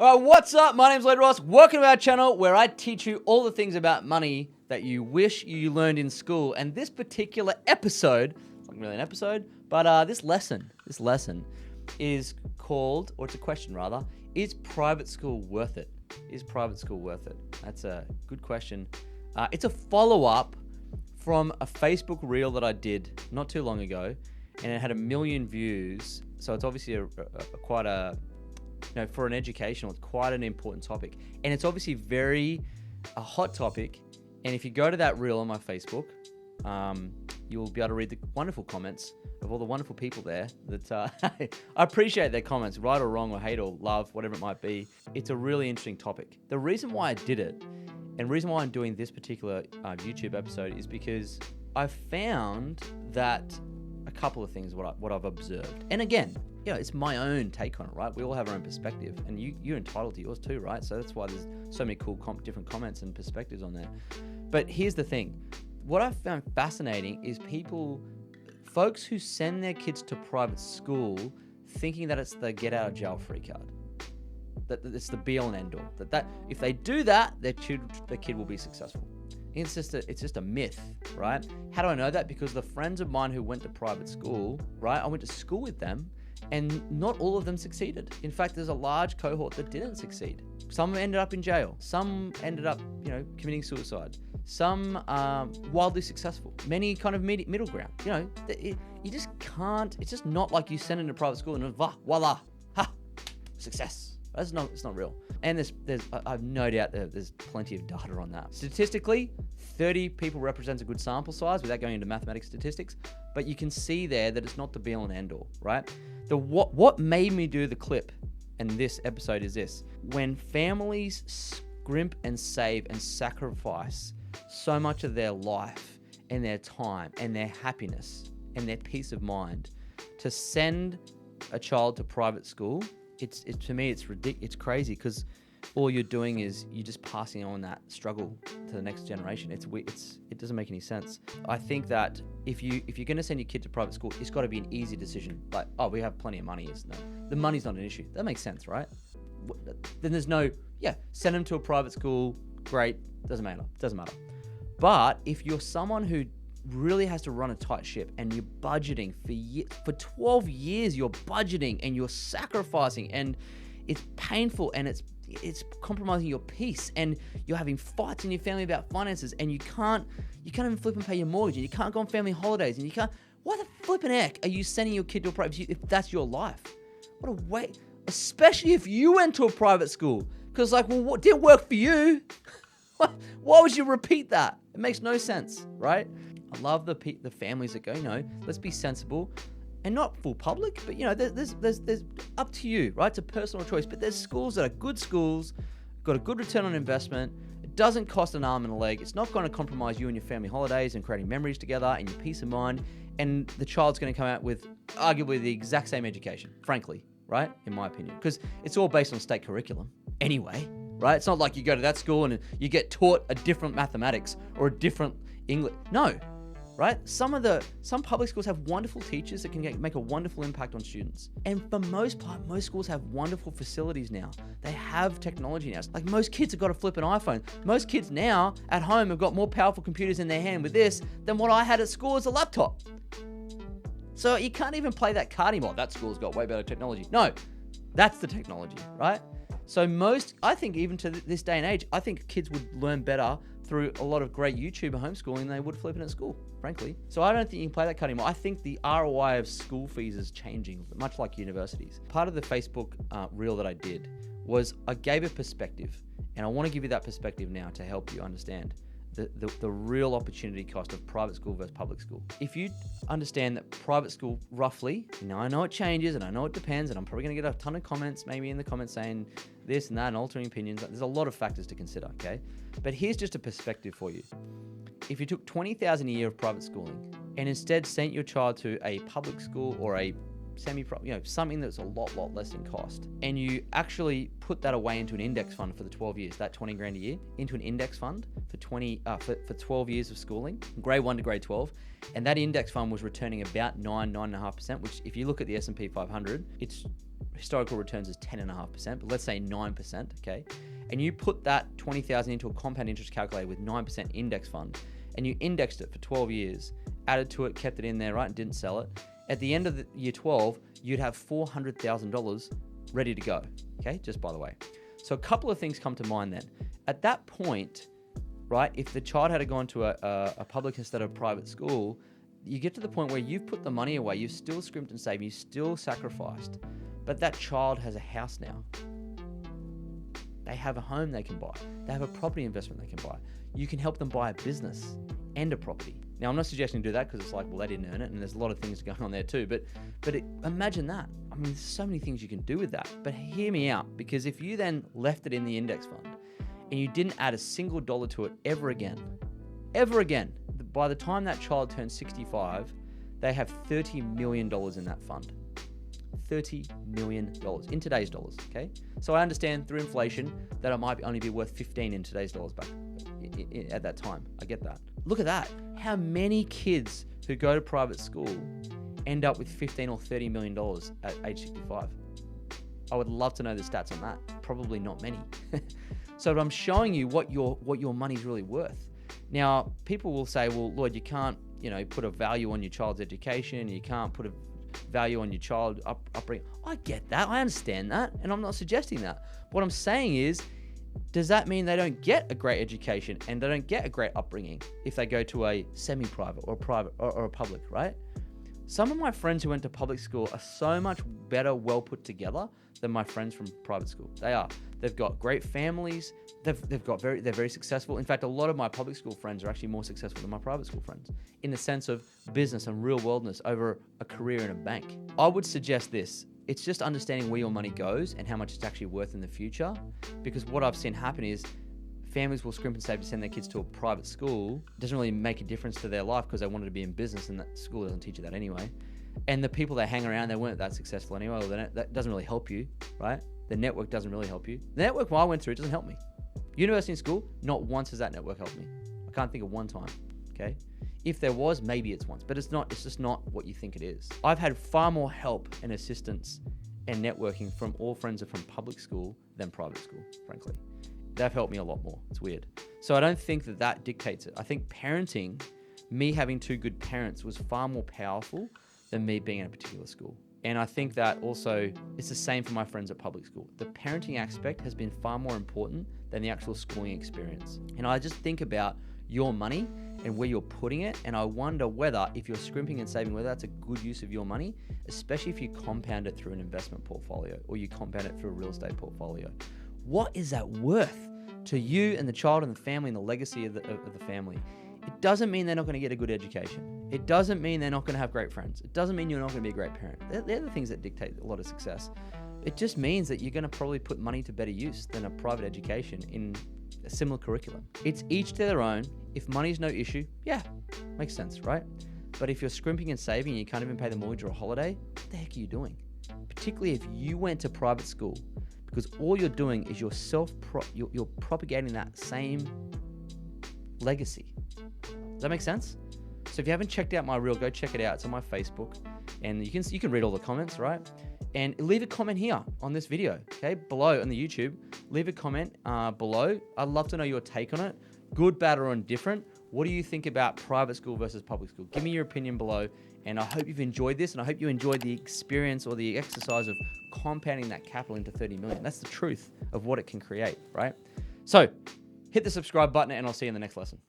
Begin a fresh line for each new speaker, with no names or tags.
All right, what's up? My name's Lloyd Ross. Welcome to our channel where I teach you all the things about money that you wish you learned in school. And this particular episode, it's not really an episode, but this lesson is called, or it's a question rather, is private school worth it? Is private school worth it? That's a good question. It's a follow-up from a Facebook reel that I did not too long ago, and it had 1 million views. So it's obviously quite a, for an educational, it's quite an important topic. And it's obviously a hot topic. And if you go to that reel on my Facebook, you'll be able to read the wonderful comments of all the wonderful people there that I appreciate their comments, right or wrong or hate or love, whatever it might be. It's a really interesting topic. The reason why I did it and the reason why I'm doing this particular YouTube episode is because I found that a couple of things, what I've observed. And again, it's my own take on it, right? We all have our own perspective, and you're entitled to yours too, right? So that's why there's so many cool different comments and perspectives on there. But here's the thing. What I found fascinating is folks who send their kids to private school thinking that it's the get out of jail free card. That it's the be all and end all. That if they do that, their kid will be successful. It's just a myth, right? How do I know that? Because the friends of mine who went to private school, right? I went to school with them, and not all of them succeeded. In fact, there's a large cohort that didn't succeed. Some ended up in jail. Some ended up, committing suicide. Some wildly successful. Many kind of middle ground. You just can't. It's just not like you send them to private school and voila, success. It's not real. And I have no doubt that there's plenty of data on that. Statistically, 30 people represents a good sample size without going into mathematics statistics, but you can see there that it's not the be all and end all, right? What made me do the clip and this episode is this. When families scrimp and save and sacrifice so much of their life and their time and their happiness and their peace of mind to send a child to private school, to me it's ridiculous. It's crazy because all you're doing is you're just passing on that struggle to the next generation. It doesn't make any sense. I think that if you're going to send your kid to private school, it's got to be an easy decision. Like, we have plenty of money. The money's not an issue. That makes sense, right? Then there's send them to a private school. Great, doesn't matter. But if you're someone who really has to run a tight ship and you're budgeting for 12 years, you're budgeting and you're sacrificing, and it's painful and it's compromising your peace, and you're having fights in your family about finances, and you can't even flip and pay your mortgage, and you can't go on family holidays, and you can't. Why the flipping heck are you sending your kid to a private if that's your life? What a way, especially if you went to a private school, because what didn't work for you? Why would you repeat that? It makes no sense, right? I love the families that go, let's be sensible. And not full public, but there's up to you, right? It's a personal choice. But there's schools that are good schools, got a good return on investment. It doesn't cost an arm and a leg. It's not going to compromise you and your family holidays and creating memories together and your peace of mind. And the child's going to come out with arguably the exact same education, frankly, right? In my opinion, because it's all based on state curriculum anyway, right? It's not like you go to that school and you get taught a different mathematics or a different English. No. Right? Some public schools have wonderful teachers that can make a wonderful impact on students. And for most part, most schools have wonderful facilities now. They have technology now. Like most kids have got a flipping iPhone. Most kids now at home have got more powerful computers in their hand with this than what I had at school as a laptop. So you can't even play that card anymore. That school's got way better technology. No, that's the technology, right? So I think even to this day and age, I think kids would learn better through a lot of great YouTube homeschooling than they would flipping at school, frankly. So I don't think you can play that card anymore. I think the ROI of school fees is changing, much like universities. Part of the Facebook reel that I did was I gave a perspective, and I want to give you that perspective now to help you understand the real opportunity cost of private school versus public school. If you understand that private school roughly, I know it changes and I know it depends, and I'm probably going to get a ton of comments maybe in the comments saying this and that and altering opinions. There's a lot of factors to consider, okay? But here's just a perspective for you. If you took $20,000 a year of private schooling and instead sent your child to a public school or a something that's a lot less in cost, and you actually put that away into an index fund for the 12 years, that 20 grand a year, into an index fund for 12 years of schooling, grade 1 to grade 12, and that index fund was returning about 9.5%, which if you look at the S&P 500, it's historical returns is 10.5%, but let's say 9%, okay? And you put that 20,000 into a compound interest calculator with 9% index fund, and you indexed it for 12 years, added to it, kept it in there, right, and didn't sell it. At the end of the year 12, you'd have $400,000 ready to go, okay? Just by the way. So a couple of things come to mind then. At that point, right, if the child had gone to a public instead of a private school, you get to the point where you've put the money away, you've still scrimped and saved, you've still sacrificed, but that child has a house now. They have a home they can buy. They have a property investment they can buy. You can help them buy a business and a property. Now, I'm not suggesting to do that because it's like, well, they didn't earn it, and there's a lot of things going on there too. But imagine that. I mean, there's so many things you can do with that. But hear me out, because if you then left it in the index fund and you didn't add a single dollar to it ever again, by the time that child turns 65, they have $30 million in that fund. $30 million in today's dollars, okay? So I understand through inflation that it might only be worth 15 in today's dollars back at that time. I get that. Look at that. How many kids who go to private school end up with 15 or $30 million at age 65? I would love to know the stats on that. Probably not many. So I'm showing you what your money's really worth. Now, people will say, well, Lloyd, you can't, put a value on your child's education. You can't put a value on your child upbringing. I get that. I understand that. And I'm not suggesting that. What I'm saying is, does that mean they don't get a great education and they don't get a great upbringing if they go to a semi-private or private or a public, right? Some of my friends who went to public school are so much better, well put together than my friends from private school. They are. They've got great families. They're very successful. In fact, a lot of my public school friends are actually more successful than my private school friends in the sense of business and real worldness over a career in a bank. I would suggest this. It's just understanding where your money goes and how much it's actually worth in the future. Because what I've seen happen is families will scrimp and save to send their kids to a private school. It doesn't really make a difference to their life because they wanted to be in business and that school doesn't teach you that anyway. And the people that hang around, they weren't that successful anyway. Well, that doesn't really help you, right? The network doesn't really help you. The network I went through doesn't help me. University and school, not once has that network helped me. I can't think of one time, okay? If there was, maybe it's once, but it's just not what you think it is. I've had far more help and assistance and networking from all friends are from public school than private school, frankly. They've helped me a lot more. It's weird. So I don't think that dictates it. I think parenting, me having two good parents was far more powerful than me being in a particular school. And I think that also it's the same for my friends at public school. The parenting aspect has been far more important than the actual schooling experience. And I just think about your money and where you're putting it. And I wonder whether if you're scrimping and saving, whether that's a good use of your money, especially if you compound it through an investment portfolio or you compound it through a real estate portfolio. What is that worth to you and the child and the family and the legacy of the family? It doesn't mean they're not going to get a good education. It doesn't mean they're not going to have great friends. It doesn't mean you're not going to be a great parent. They're the things that dictate a lot of success. It just means that you're going to probably put money to better use than a private education in a similar curriculum. It's each to their own. If money's no issue, yeah, makes sense, right? But if you're scrimping and saving and you can't even pay the mortgage or a holiday, what the heck are you doing? Particularly if you went to private school, because all you're doing is you're propagating that same legacy. Does that make sense? So if you haven't checked out my reel, go check it out. It's on my Facebook, and you can read all the comments, right? And leave a comment here on this video, okay? Below on the YouTube, leave a comment below. I'd love to know your take on it. Good, bad, or indifferent. What do you think about private school versus public school? Give me your opinion below. And I hope you've enjoyed this, and I hope you enjoyed the experience or the exercise of compounding that capital into 30 million. That's the truth of what it can create, right? So hit the subscribe button, and I'll see you in the next lesson.